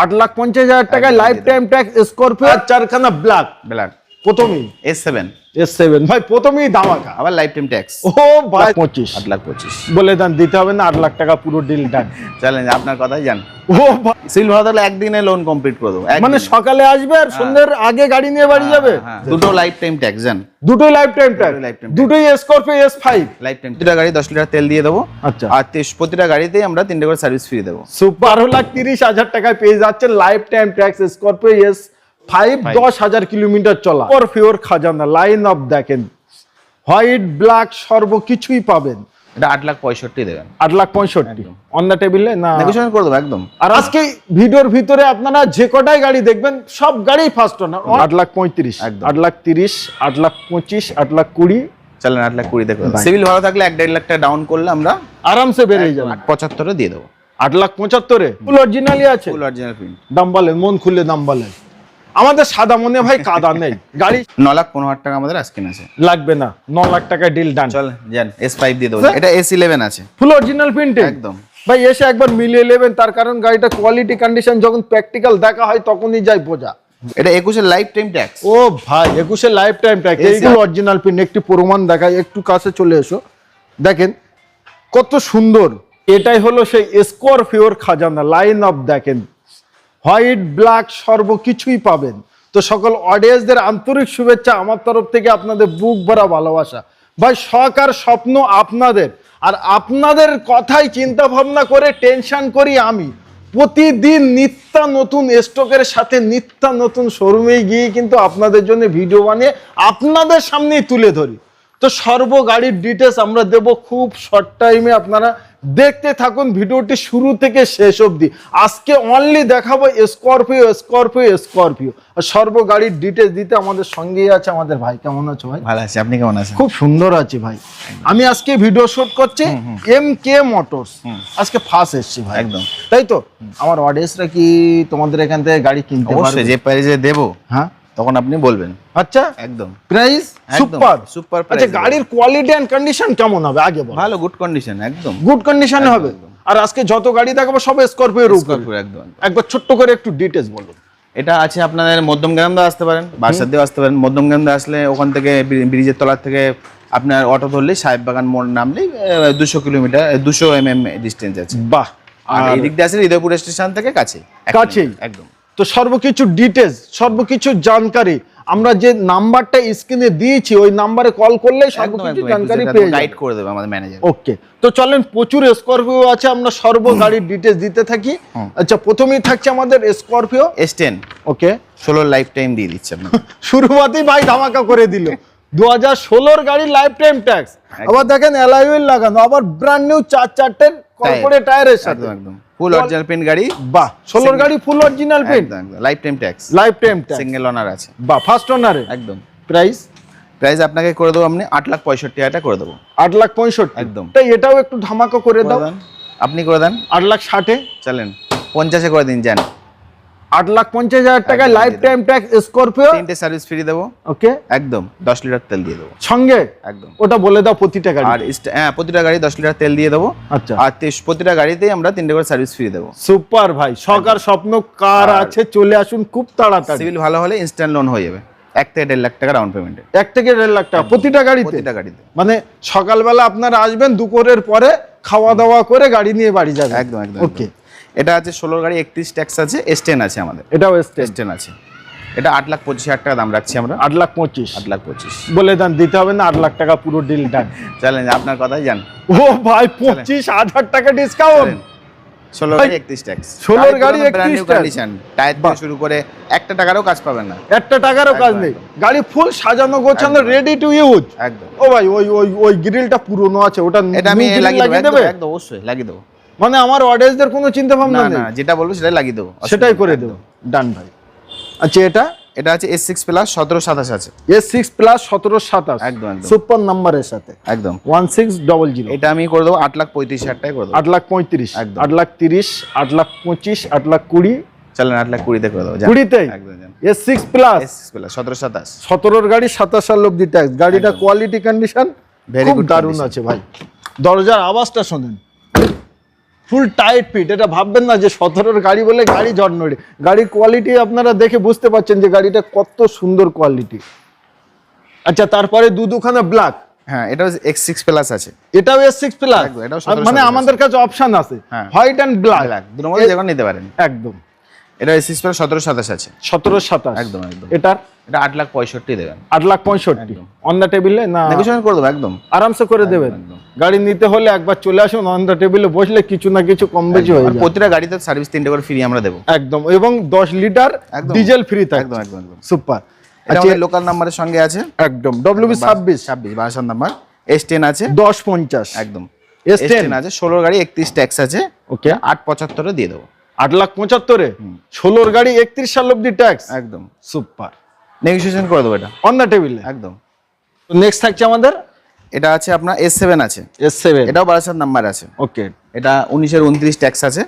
8,50,000 টাকায় life time tax Scorpio চারখানা black black প্রথমেই S7 ভাই প্রথমেই ধামাকা আবার লাইফ টাইম ট্যাক্স ও ভাই 25 8,25,000 বলে দেন দিতে হবে না 8 লাখ টাকা পুরো ডিল ডান চলেন আপনার কথাই জান ও ভাই সিল ভালো থাকলে একদিনে লোন কমপ্লিট করে দেবো মানে সকালে আসবে আর সন্ধ্যের আগে গাড়ি নিয়ে বাড়ি যাবে দুটো লাইফ টাইম ট্যাক্স জান দুটোই life time tax lifetime tax। দুটোই স্করপিও S5 লাইফ টাইম প্রতিটা গাড়ি 10 লিটার তেল দিয়ে দেবো আচ্ছা আর প্রতিটা গাড়িতেই আমরা 3টে করে সার্ভিস ফ্রি দেবো সুপার 12,30,000 টাকায় পেয়ে যাচ্ছেন life time tax Scorpio S5 10,000 kilometre চলা ফিওর খাজানা লাইন অফ দেখেন হোয়াইট ব্ল্যাক সর্বকিছুই পাবেন এটা 8,65,000 দেবেন 8,65,000 অন দ্য টেবিলে না নেগোশিয়েশন করে দেবো একদম আর আজকে ভিডিওর ভিতরে আপনারা যে কটাই গাড়ি দেখবেন সব গাড়ি ফার্স্ট ওনার 8,35,000 একদম। 8,30,000 8,25,000 8,20,000 চলেন 8,20,000 দেখো সিভিল ভালো থাকলে 1.5 লাখ টাকা ডাউন করলে আমরা আরামসে বেরিয়ে যাবে 75 দিয়ে দেবো 8,75,000 ফুল অরিজিনালি আছে ফুল অরিজিনাল প্রিন্ট দাম বলেন মন খুলে দাম বলেন আমাদের সাদা মনে ভাই কাদা নেই গাড়ি 9,15,000 টাকা আমাদের আজকে আছে লাগবে না 9 লাখ টাকা ডিল ডান চল যান S5 দিয়ে দেবো এটা S11 আছে ফুল অরিজিনাল প্রিন্টে একদম ভাই এসে একবার মিলিয়ে নেবেন তার কারণ গাড়িটা কোয়ালিটি কন্ডিশন যখন প্র্যাকটিক্যাল দেখা হয় তখনই যায় বোঝা এটা 21 এর লাইফ টাইম ট্যাক্স ও ভাই 21 এর লাইফ টাইম ট্যাক্স এইগুলো অরিজিনাল প্রিন্ট একটু প্রমাণ দেখায় একটু কাছে চলে এসো দেখেন কত সুন্দর এটাই হলো সেই স্করপিওর খাজানা লাইন অফ দেখেন হোয়াইট ব্ল্যাক সর্বকিছুই পাবেন তো সকল অডিয়েন্সদের আন্তরিক শুভেচ্ছা আমার তরফ থেকে আপনাদের বুক ভরা ভালোবাসা ভাই শখ আর স্বপ্ন আপনাদের আর আপনাদের কথাই চিন্তা ভাবনা করে টেনশন করি আমি প্রতিদিন নিত্য নতুন স্টকের সাথে নিত্য নতুন শোরুমে গিয়ে কিন্তু আপনাদের জন্য ভিডিও বানিয়ে আপনাদের সামনেই তুলে ধরি তো সর্ব গাড়ির ডিটেলস আমরা দেব খুব শর্ট টাইমে আপনারা দেখতে থাকুন ভিডিওটি শুরু থেকে শেষ অবধি আজকে অনলি দেখাবো স্করপিও আর সর্ব গাড়ির ডিটেলস দিতে আমাদের সঙ্গেই আছে আমাদের ভাই কেমন আছো ভাই ভালো আছে আপনি কেমন আছেন খুব সুন্দর আছি ভাই আমি আজকে ভিডিও শুট করছি MK মোটরস আজকে ফার্স্ট এসেছি ভাই একদম তাই তো আমার অডিয়েন্সরা কি তোমাদের এখান থেকে গাড়ি কিনতে পারবে অবশ্যই যে প্রাইসে দেবো হ্যাঁ তখন আপনি বলবেন আচ্ছা একদম প্রাইস একদম, সুপার সুপার আচ্ছা প্রাইস গাড়ির কোয়ালিটি এন্ড কন্ডিশন কেমন হবে আগে বলো ভালো গুড কন্ডিশন একদম গুড কন্ডিশনে হবে আর আজকে যত গাড়ি দেখাবো সব স্করপিওর উপর স্করপিও একদম একবার ছোট্ট করে একটু ডিটেইলস বলুন এটা আছে আপনাদের মধ্যমগ্রাম দিয়ে আসতে পারেন বাসার দিয়ে আসতে পারেন মধ্যমগ্রাম দিয়ে আসলে ওখান থেকে ব্রিজের তলার থেকে আপনার অটো ধরলে সাহেব বাগান মোড় নামলেই 200 কিলোমিটার 200 mm ডিস্টেন্স আছে বাহ আর এদিক দিয়ে আসলে হৃদয়পুর স্টেশন থেকে কাছে কাছেই একদম তো সর্বকিছু ডিটেইলস সর্বকিছু জানকারি আমরা যে নাম্বারটা স্ক্রিনে দিয়েছি ওই নাম্বারে কল করলেই সর্বকিছু জানকারি পেয়ে গাইড যাবেন করে দেবে আমাদের ম্যানেজার ওকে তো চলেন প্রচুর স্করপিও আছে আমরা সর্ব গাড়ির ডিটেইলস দিতে থাকি আচ্ছা প্রথমেই থাকছে আমাদের স্করপিও S10 ওকে 16 লাইফ টাইম দিয়ে দিচ্ছে আপনার শুরুতেই ভাই ধামাকা করে দিল 2016 গাড়ির লাইফ টাইম ট্যাক্স আবার দেখেন অ্যালয় হুইল লাগানো আবার ব্র্যান্ড নিউ 4-4 কর্পোরেট টায়ারের সাথে একদম ফুল অরিজিনাল প্রিন্ট গাড়ি বাহ 16 গাড়ি full original print lifetime tax lifetime tax single owner আছে বাহ ফার্স্ট ওনারে একদম প্রাইস প্রাইস আপনাকে করে দেবো আপনি 8,65,000 টাকা করে দেবো 8,65,000 একদম। তাই এটাও একটু ধামাকা করে দাও আপনি করে দেন 8,60,000 চলেন 50 করে দিন যান 8,50,000 টাকায় লাইফ টাইম ট্যাক্স স্করপিও 3টে সার্ভিস ফ্রি দেবো ওকে একদম 10 লিটার তেল দিয়ে দেবো সঙ্গে একদম ওটা বলে দাও প্রতিটা গাড়ি আর হ্যাঁ প্রতিটা গাড়ি 10 লিটার তেল দিয়ে দেবো আচ্ছা আর প্রতিটা গাড়িতেই আমরা 3টে করে সার্ভিস ফ্রি দেবো সুপার ভাই সকার স্বপ্ন কার আছে চলে আসুন খুব তাড়াতাড়ি সিভিল ভালো হলে ইনস্ট্যান্ট লোন হয়ে যাবে 1 থেকে 1.5 লাখ টাকা ডাউন পেমেন্টে 1 থেকে 1.5 লাখ টাকা প্রতিটা গাড়িতে প্রতিটা গাড়িতে মানে সকালবেলা আপনারা আসবেন দুপুরের পরে খাওয়া দাওয়া করে গাড়ি নিয়ে বাড়ি যাবেন একদম একদম ওকে এটা আছে 16 গাড়ি 31 ট্যাক্স আছে S10 আছে আমাদের এটাও স্টেজ S10 আছে এটা 8,25,000 টাকা দাম রাখছি আমরা 8,25,000 8,25,000 বলে দেন দিতে হবে না 8 লাখ টাকা পুরো ডিল ডান চলেন আপনার কথাই জান ও ভাই 25,000 টাকা ডিসকাউন্ট 16 গাড়ি 31 ট্যাক্স 16 গাড়ি 31 কন্ডিশন টায়ার থেকে শুরু করে একটা টাকারও কাজ পাবেন না একটা টাকারও কাজ নেই গাড়ি ফুল সাজানো গোছানো রেডি টু ইউজ একদম ও ভাই ওই গ্রিলটা পুরনো আছে ওটা এটা আমি new grill লাগিয়ে দেব দেবে একদম অবশ্যই লাগিয়ে দেব মানে আমার অডিয়েন্সদের কোনো চিন্তা ভাবনা না নেই না যেটা বলবো সেটাই লাগিয়ে দেব সেটাই করে দেব ডান ভাই আচ্ছা এটা আছে S6 প্লাস 1727 আছে S6 প্লাস 1727 একদম একদম সুপার নাম্বারের সাথে একদম 1600 এটা আমি করে দেবো 8,35,000 টাকা করে দেবো 8,35,000 একদম। 8,30,000 8,25,000 8,20,000 চলেন 8,20,000 তে করে দেবো 20 একদম জান S6 প্লাস S6 প্লাস 1727 17 গাড়ি 27 সাল অবধি ট্যাক্স গাড়িটা কোয়ালিটি কন্ডিশন Very খুব good দারুণ condition। আছে ভাই দরজার আওয়াজটা শুনেন ফুল টাইট ফিট। এটা ভাববেন না যে 17-র গাড়ি বলে গাড়ি ঝড়নড়ি। গাড়ির কোয়ালিটি আপনারা দেখে বুঝতে পারছেন যে গাড়িটা কত সুন্দর কোয়ালিটি। আচ্ছা, তারপরে দুখানা ব্ল্যাক। হ্যাঁ, এটা X6 প্লাস আছে। এটাও S6 প্লাস, এটাও 17 মানে আমাদের কাছে অপশন আছে হ্যাঁ। হোয়াইট এন্ড ব্ল্যাক, দুটোর মধ্যে যে কোনো নিতে পারেন। একদম। এটা S6 প্লাস 1727 আছে। 17-27 একদম একদম। এটা 8,65,000 দেবেন। 8,65,000 অন দা টেবিলে না নেগোশিয়েশন করে দেবো একদম আরামসে করে দেবেন। গাড়ি নিতে হলে একবার চলে আসুন, অন দা টেবিলে বসলে কিছু না কিছু কম বেশি হয়ে যায়। প্রতিটা গাড়িতে সার্ভিস 3টে করে ফ্রি আমরা দেবো একদম, এবং 10 লিটার ডিজেল ফ্রি থাকে। একদম একদম একদম সুপার। এটা আমাদের লোকাল নাম্বারের সঙ্গে আছে। একদম WB26 বাসার নাম্বার। S10 আছে 1050 একদম। S10 আছে 16 গাড়ি 31 ট্যাক্স আছে। ওকে, 875 দিয়ে দেবো। 8,75,000 16 গাড়ি 31 সাল অব্দি ট্যাক্স। একদম সুপার, নেগোশিয়েশন করে দেবো এটা অন দা টেবিলে একদম। তো নেক্সট থাকছে আমাদের এটা আছে আপনার S7 আছে। S7 এটাও বারাসাত নাম্বার আছে। ওকে, এটা 19-এর 29 ট্যাক্স আছে।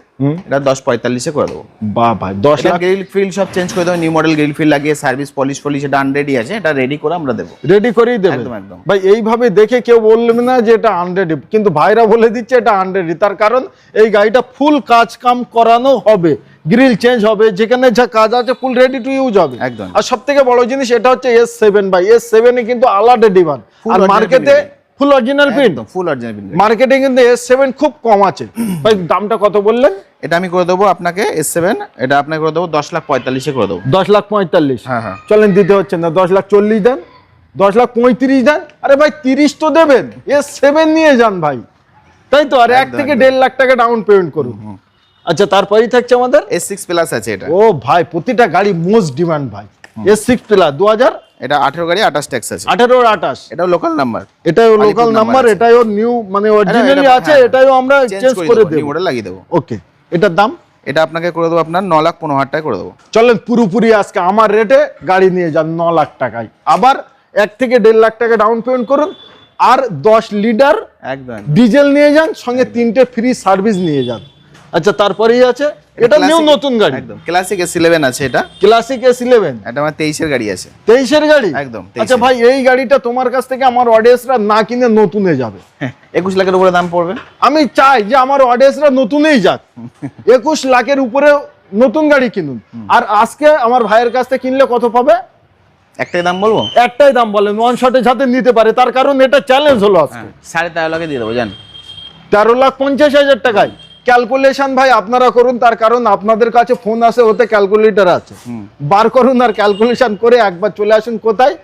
এটা 1045 করে দেবো। বাহ ভাই, 10 লাখ গ্রিল ফিল সব চেঞ্জ করে দেবো, নিউ মডেল গ্রিল ফিল লাগিয়ে সার্ভিস পলিশ এটা আনরেডি আছে, এটা রেডি করে আমরা দেবো। রেডি করেই দেবেন একদম একদম। ভাই, এইভাবে দেখে কেউ বলবে না যে এটা আনরেডি, কিন্তু ভাইরা বলে দিচ্ছে এটা আনরেডি। তার কারণ এই গাড়িটা ফুল কাজ কাম করানো হবে, গ্রিল চেঞ্জ হবে, যেখানে যা কাজ আছে ফুল রেডি টু ইউজ হবে একদম। আর সবথেকে বড় জিনিস এটা হচ্ছে S7 ভাই। S7 এ কিন্তু আলাদা ডিমান্ড, আর মার্কেটে ফুল অরিজিনাল প্রিন্ট, ফুল অরিজিনাল প্রিন্ট। মার্কেটে কিন্তু S7 খুব কম আছে। ভাই দামটা কত বললেন? এটা আমি করে দেবো আপনাকে S7, এটা আপনাকে করে দেবো 10,45,000 করে দেবো। 10,45,000 হ্যাঁ হ্যাঁ। চলেন, দিতে হচ্ছে না, 10,40,000 দেন, 10,35,000 দেন। আরে ভাই 30 তো দেবেন, S7 নিয়ে যান ভাই, তাই তো? আর 1 থেকে 1.5 লাখ টাকা ডাউন পেমেন্ট করুন। আচ্ছা, তারপরেই থাকছে আমাদের S6 প্লাস আছে। এটা ও ভাই, প্রতিটা গাড়ি মোস্ট ডিমান্ড ভাই। S6 প্লাস 2000, এটা 18 গাড়ি 28 ট্যাক্স আছে। 18-28 এটাও লোকাল নাম্বার। এটাও লোকাল নাম্বার, এটাও নিউ মানে অরিজিনালি আছে, এটাও আমরা চেঞ্জ করে দেব, নিউ মডেল লাগিয়ে দেবো। ওকে, এটার দাম এটা আপনাকে করে দেবো আপনার 9,15,000 টাকা করে দেবো। চলেন পুরোপুরি আজকে আমার রেটে গাড়ি নিয়ে যান 9 লাখ টাকায়। আবার 1 থেকে 1.5 লাখ টাকা ডাউন পেমেন্ট করুন, আর 10 লিটার একদম ডিজেল নিয়ে যান, সঙ্গে 3টে ফ্রি সার্ভিস নিয়ে যান। আচ্ছা, তারপরেই আছে এটা নিউ নতুন গাড়ি, একদম ক্লাসিক S11 আছে। এটা ক্লাসিক S11, এটা আমার 23-এর গাড়ি আছে। 23-এর গাড়ি একদম। আচ্ছা ভাই, এই গাড়িটা তোমার কাছ থেকে আমার অডিয়েন্সরা না কিনে নতুনে যাবে। 21 লাখের উপরে দাম পড়বে। আমি চাই যে আমার অডিয়েন্সরা নতুনেই যাক, 21 লাখের উপরে নতুন গাড়ি কিনুন। আর আজকে আমার ভাইয়ের কাছ থেকে কিনলে কত পাবে? একটাই দাম বলবো, একটাই দাম বলেন, ওয়ান শটে যাতে নিতে পারে। তার কারণ এটা চ্যালেঞ্জ হলো আজকে। 13.5 লাখে দিয়ে দেবো জান। 13,50,000 টাকায় ক্যালকুলেশন ভাই আপনারা করুন, তার কারণ আপনাদের কাছে ফোন আছে, ওতে ক্যালকুলেটর আছে, বার করুন আর ক্যালকুলেশন করে একবার চলে আসুন। কোথায়?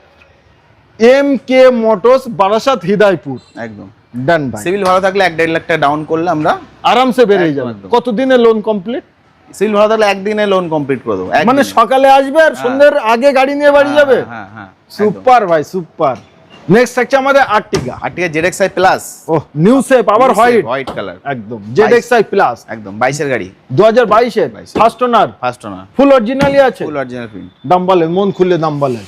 MK motors, Barasat, Hridaypur. একদম ডান ভাই। সিভিল ভালো থাকলে 1.5 লাখ টাকা ডাউন করলে আমরা আরামসে বেরিয়ে যাবে। কতদিনে লোন কমপ্লিট? সিভিল ভালো থাকলে একদিনে লোন কমপ্লিট করে দেবো। মানে সকালে আসবে আর সন্ধ্যের আগে গাড়ি নিয়ে বাড়ি যাবে। হ্যাঁ হ্যাঁ, সুপার ভাই, সুপার। নেক্সট থাকছে আমাদের আর্টিগা। Ertiga ZXi plus. ওহ, নিউ শেপ, আবার হোয়াইট কালার। একদম ZXi প্লাস, একদম 22-এর গাড়ি, 2022-এর ফার্স্ট ওনার, ফুল অরিজিনালি আছে। ফুল অরিজিনাল প্রিন্ট। দাম বলেন, মন খুলে দাম বলেন।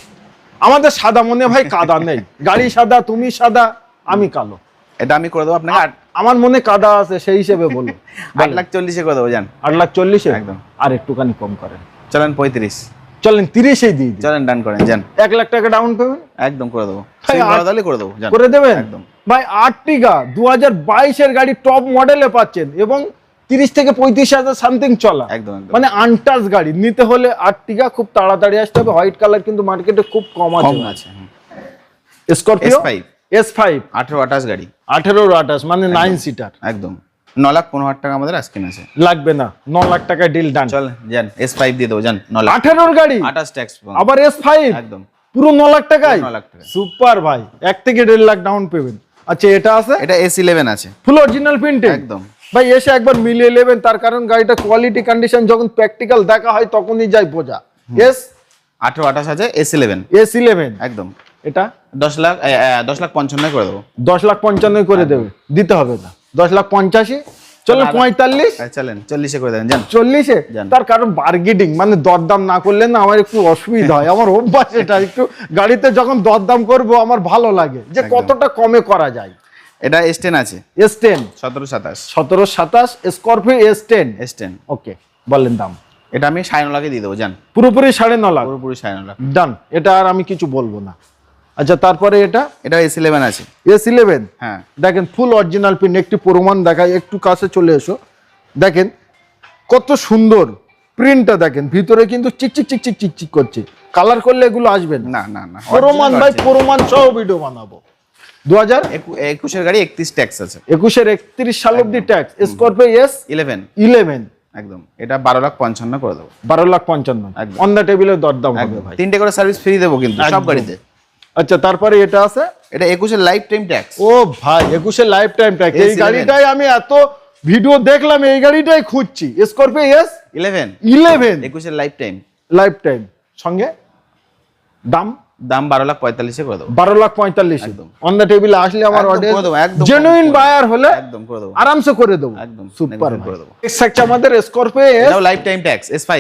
আমাদের সাদা মনে ভাই কাদা নেই, গাড়ি সাদা, তুমি সাদা, আমি কালো। এটা আমি করে দেবো আপনাকে। আমার মনে কাদা আছে, সেই হিসেবে বলো। 8,40,000 করে দেবো জান। 8,40,000 একদম। আর একটুখানি কম করেন, চলেন 35। চলেন 30-এই দিয়ে দিন। চলেন ডান করেন জান। 1 লাখ টাকা ডাউন পেমেন্ট একদম করে দেবো। সিভিল ভালো থাকলে করে দেবো জান। করে দেবেন একদম ভাই। আর্টিগা 2022-এর গাড়ি, টপ মডেলে পাচ্ছেন, এবং 30 থেকে 35,000 সামথিং চলা। একদম একদম। মানে আনটাচ গাড়ি নিতে হলে আর্টিগা খুব তাড়াতাড়ি আসতে হবে। হোয়াইট কালার কিন্তু মার্কেটে খুব কম আছে। স্করপিও S5 18-28 গাড়ি, 18-28 মানে 9 সিটার। একদম 9,15,000 টাকা আমাদের আজকে আছে। লাগবে না, 9 লাখ টাকা ডিল ডান। চল জান, S5 দিয়ে দেবো জান। 9 লাখ 18-র গাড়ি, 28 ট্যাক্স, আবার S5 একদম পুরো 9 লাখ টাকায়। 9 লাখ টাকা। সুপার ভাই, 1 থেকে 1.5 লাখ ডাউন পেবেন। আচ্ছা, এটা আছে, এটা S11 আছে, ফুল অরিজিনাল প্রিন্টেড। একদম ভাই এসে একবার মিলিয়ে নেবেন, তার কারণ গাড়িটা কোয়ালিটি কন্ডিশন যখন প্র্যাকটিক্যাল দেখা হয় তখনই যায় বোঝা। এস 18-28 আছে, S11 একদম। এটা 10,55,000 করে দেবো। 10,55,000 করে দেবে, দিতে হবে না। 10,85,000 চলো, 45 চলেন 40-এ করে দেন জান। 40-এ, তার কারণ বার্গেটিং মানে দরদাম না করলে না আমার একটু অসুবিধা হয়। আমার অভ্যাস এটা, একটু গাড়িতে যখন দরদাম করব আমার ভালো লাগে যে কতটা কমে করা যায়। এটা S10 আছে, S10 17-27 স্করপিও S10। ওকে, বলেন দাম। এটা আমি 9.5 লাখে দিয়ে দেবো জান। পুরোপুরি 9.5 লাখ, পুরোপুরি 9.5 লাখ ডান। এটা আর আমি কিছু বলবো না। আচ্ছা, তারপরে এটা S11 আছে। S11, হ্যাঁ দেখেন ফুল অরিজিনাল পিন। একটু প্রমাণ দেখায়, একটু কাছে চলে এসো, দেখেন কত সুন্দর প্রিন্টটা, দেখেন ভিতরে কিন্তু চিকচিক চিকচিক চিকচিক করছে। কালার করলে এগুলো আসবে না। না না না, প্রমাণ ভাই, প্রমাণ সহ ভিডিও বানাবো। 2021 গাড়ি 31 ট্যাক্স আছে, 21-31 সাল অব্দি ট্যাক্স। স্করপিও এস 11 একদম, এটা 12,55,000 করে দেবো। 12,55,000 একদম। অন দ্য টেবিলের দরদাম হবে ভাই। 3টে করে সার্ভিস ফ্রি দেবো কিন্তু সব একদম। গাড়িতে। আচ্ছা, তারপরে এটা আছে, এটা 21 লাইফ টাইম ট্যাক্স। ও ভাই 21 লাইফ টাইম ট্যাক্স। এই S11 গাড়িটাই আমি এত ভিডিও দেখলাম, এই গাড়িটাই খুঁজছি। Scorpio S 11 21 life time, life time সঙ্গে দাম 12,45,000 করে দেবো। 12,45,000 একদম। অন দ্য টেবিলে আসলে আমার একদম অডিয়েন্স করে দেবো, একদম জেনুইন করে দেবো। বায়ার হলে একদম করে দেবো, আরামসে করে দেবো। একদম সুপার করে দেবো। এক্সাক্ট আমাদের স্করপিও এস। এটাও লাইফ টাইম ট্যাক্স S5,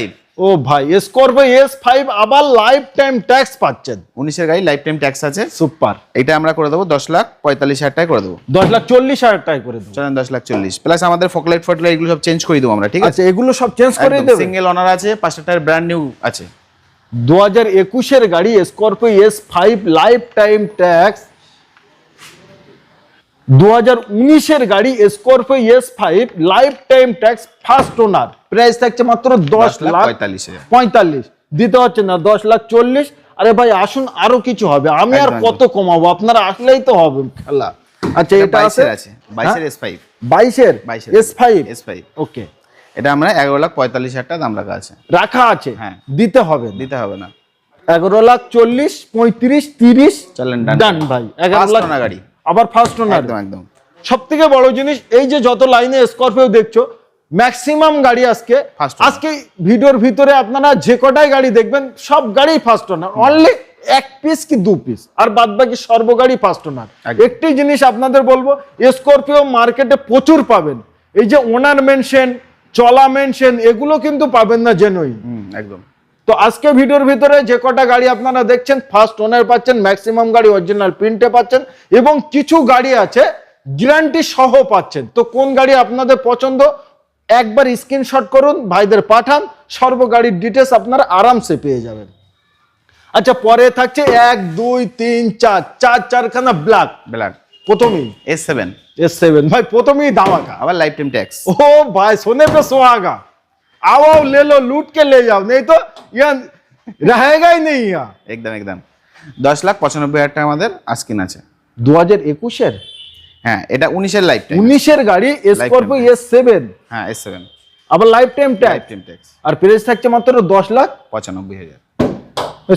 ও ভাই স্করপিও S5 আবার লাইফ টাইম ট্যাক্স পাচ্ছেন। 19 গাড়ি লাইফ টাইম ট্যাক্স আছে। সুপার। এটা আমরা করে দেবো 10,45,000 টাকায় করে দেবো। 10,40,000 টাকা করে দেবো। চলেন 10,40,000 প্লাস আমাদের ফকলাইট ফটলাইট এগুলো সব চেঞ্জ করে দেবো আমরা, ঠিক আছে? আচ্ছা, এগুলো সব চেঞ্জ করে দেবে। সিঙ্গেল অনার আছে, 5টা টায়ার ব্র্যান্ড নিউ আছে। 2021 গাড়ি Scorpio S5 life time tax. 2019 গাড়ি Scorpio S5 life time tax first owner. Price থাকছে মাত্র 10,45,000 দিতে হচ্ছে না, 10,40,000। আরে ভাই আসুন, আরো কিছু হবে, আমি আর একদম, কত কমাবো, আপনারা আসলেই তো হবে খেলা। আচ্ছা, এটা আছে 22 S5, 22 S5 S5 ওকে। এটা আমরা 11,45,000 টাকা দাম রাখা আছে, হ্যাঁ। দিতে হবে দিতে হবে না। 11,40,000 35 30 চলেন ডান ভাই। 11 লাখ গাড়ি আবার ফার্স্ট ওনার। একদম একদম। সব থেকে বড় জিনিস, এই যে যত লাইনে স্করপিও দেখছো, ম্যাক্সিমাম গাড়ি আজকে ভিডিওর ভিতরে আপনারা যে কটাই গাড়ি দেখবেন সব গাড়ি ফার্স্ট ওনার। অনলি 1 পিস কি 2 পিস, আর বাদ বাকি সর্বগাড়ি ফার্স্ট ওনার। একটি জিনিস আপনাদের বলবো, স্করপিও মার্কেটে প্রচুর পাবেন, এই যে ওনার মেনশন, চলা মেনশন, এগুলো কিন্তু পাবেন না জেনুইন। একদম। তো আজকে ভিডিওর ভিতরে যে কটা গাড়ি আপনারা দেখছেন ফার্স্ট ওনার পাচ্ছেন, ম্যাক্সিমাম গাড়ি অরিজিনাল প্রিন্টে পাচ্ছেন, এবং কিছু গাড়ি আছে গ্যারান্টি সহ পাচ্ছেন। তো কোন গাড়ি আপনাদের পছন্দ একবার স্ক্রিনশট করুন, ভাইদের পাঠান, সর্বগাড়ির ডিটেলস আপনারা আরামসে পেয়ে যাবেন। আচ্ছা, পরে থাকছে 1 2 3 4 চারখানা ব্ল্যাক। প্রথমেই S7 ভাই, প্রথমেই ধামাকা, আবার লাইফ টাইম ট্যাক্স। ओ भाई सोने पे सुहागा, आओ ले लो, लूट के ले जाओ, नहीं तो यहाँ रहेगा ही नहीं यहाँ। একদম একদম। 10,95,000 টাকা আমাদের আস্কিন আছে। 2021 হ্যাঁ, এটা 19 লাইফ টাইম, 19 গাড়ি স্করপিও S7 হ্যাঁ S7 আবার lifetime lifetime tax. আর প্রাইস থাকছে মাত্র 10,95,000।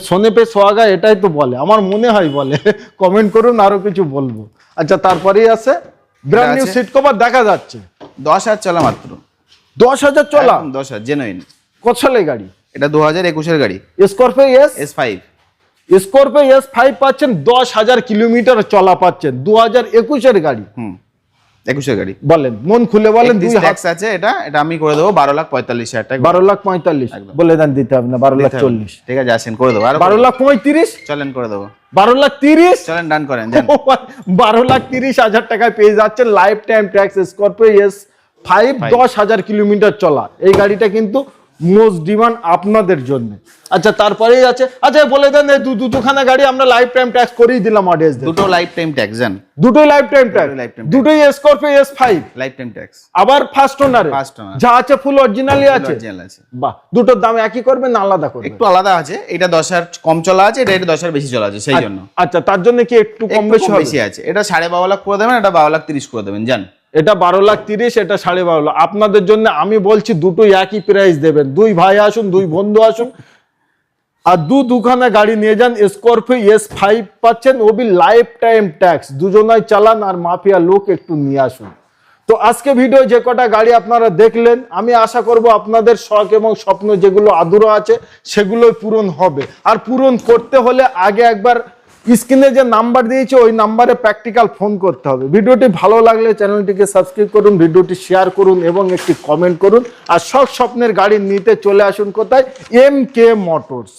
সোনে পে সোহাগা, এটাই তো বলে, আমার মনে হয় বলে। কমেন্ট করুন, আরো কিছু বলবো। আচ্ছা, তারপরেই আছে ব্র্যান্ড নিউ সিট কভার দেখা যাচ্ছে, 10,000 চলা মাত্র। 10,000 চলা, 10,000 জেনুইন। কত সালের গাড়ি? এটা 2021 গাড়ি, স্করপিও S5। স্করপিও S5 পাচ্ছেন, 10,000 কিলোমিটার চলা পাচ্ছেন, 2021 গাড়ি। 21 গাড়ি বলেন, মন খুলে বলেন। 2 ট্যাক্স আছে, এটা আমি করে দেবো 12,45,000 টাকা। 12,45,000 বলে দেন, দিতে হবে না, 12,40,000 ঠিক আছে, আসেন করে দেবো। আর 12,35,000 চলেন করে দেবো। 12,30,000 চলেন ডান করেন। 12,30,000 টাকায় পেয়ে যাচ্ছেন life time tax Scorpio S5, 10,000 kilometre চলা। এই গাড়িটা কিন্তু মোস্ট ডিমান্ড আপনাদের জন্য। আচ্ছা, তারপরেই আছে, আচ্ছা বলে দেন, এই দুখানা গাড়ি আমরা লাইফ টাইম ট্যাক্স করেই দিলাম অডিয়েন্সদের। দুটো লাইফ টাইম ট্যাক্স জান, দুটোই লাইফ টাইম ট্যাক্স, দুটোই Scorpio S5 life time tax. আবার ফার্স্ট ওনারে যা আছে ফুল অরিজিনালি আছে। বাহ, দুটোর দাম একই করবেন না আলাদা করবেন? একটু আলাদা আছে, এটা 10,000 কম চলা আছে, এটা 10,000 বেশি চলা আছে, সেই জন্য। আচ্ছা, তার জন্য কি একটু কম বেশি আছে? এটা 12.5 লাখ করে দেবেন, এটা 12,30,000 করে দেবেন জান। এটা 12,30,000, এটা 12.5 লাখ। আপনাদের জন্য আমি বলছি দুটোই একই প্রাইস দেবেন। 2 ভাই আসুন, 2 বন্ধু আসুন, আর দুখানা গাড়ি নিয়ে যান। স্করপিও S5 পাচ্ছেন, ওবি লাইফ টাইম ট্যাক্স। দুজনাই চালান, আর মাফিয়া লোক একটু নিয়ে আসুন। তো আজকে ভিডিও যে কটা গাড়ি আপনারা দেখলেন, আমি আশা করব আপনাদের শখ এবং স্বপ্ন যেগুলো আধুরো আছে সেগুলোই পূরণ হবে। আর পূরণ করতে হলে আগে একবার স্ক্রিনে যে নাম্বার দিয়েছে ওই নাম্বারে প্র্যাকটিক্যাল ফোন করতে হবে। ভিডিওটি ভালো লাগলে চ্যানেলটিকে সাবস্ক্রাইব করুন, ভিডিওটি শেয়ার করুন এবং একটি কমেন্ট করুন। আর সব স্বপ্নের গাড়ি নিতে চলে আসুন কোথায়? MK motors.